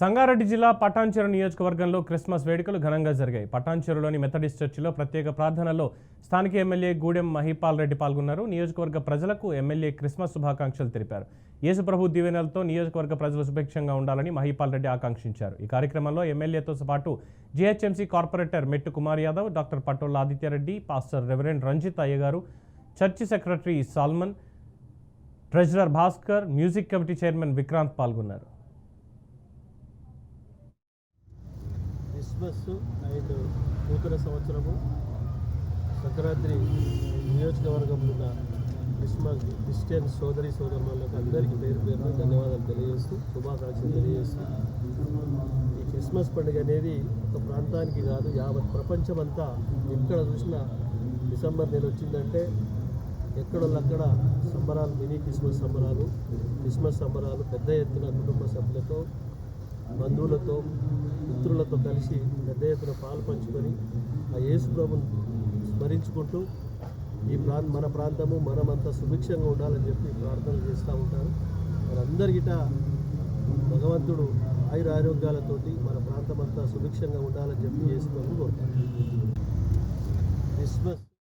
సంగారెడ్డి జిల్లా పటాన్చెరు నియోజకవర్గంలో క్రిస్మస్ వేడుకలు ఘనంగా జరిగాయి. పటాన్చెరులోని మెథడిస్ట్ చర్చిలో ప్రత్యేక ప్రార్థనల్లో స్థానిక ఎమ్మెల్యే గూడెం మహిపాల్ రెడ్డి పాల్గొన్నారు. నియోజకవర్గ ప్రజలకు ఎమ్మెల్యే క్రిస్మస్ శుభాకాంక్షలు తెలిపారు. యేసుప్రభు దీవెనలతో నియోజకవర్గ ప్రజలు సుభిక్షంగా ఉండాలని మహిపాల్ రెడ్డి ఆకాంక్షించారు. ఈ కార్యక్రమంలో ఎమ్మెల్యేతో పాటు GHMC corporator Mettu Kumar Yadav, doctor Pattolla Aditya Reddy, pastor reverend Ranjith అయ్యగారు, church secretary Solomon, treasurer Bhaskar, music committee chairman Vikranth పాల్గొన్నారు. క్రిస్మస్ అండ్ నూతన సంవత్సరము సంక్రాంతి నియోజకవర్గంలో క్రిస్టియన్ సోదరులకు అందరికీ పేరు పేరున ధన్యవాదాలు తెలియజేస్తూ శుభాకాంక్షలు తెలియజేస్తూ ఈ క్రిస్మస్ పండుగ అనేది ఒక ప్రాంతానికి కాదు, యావత్ ప్రపంచమంతా ఎక్కడ చూసినా డిసెంబర్ నెల వచ్చిందంటే ఎక్కడోళ్ళక్కడ సంబరాలు, మినీ క్రిస్మస్ సంబరాలు పెద్ద ఎత్తున కుటుంబ సభ్యులతో, బంధువులతో, మిత్రులతో కలిసి పెద్ద ఎత్తున పాలు పంచుకొని ఆ యేసు ప్రభుని స్మరించుకుంటూ మన ప్రాంతము మనమంతా సుభిక్షంగా ఉండాలని చెప్పి ప్రార్థనలు చేస్తూ ఉంటారు. మనందరికిట భగవంతుడు ఆయురారోగ్యాలతోటి మన ప్రాంతం అంతా సుభిక్షంగా ఉండాలని చెప్పి యేసు ప్రభుని కోరుతారు. క్రిస్మస్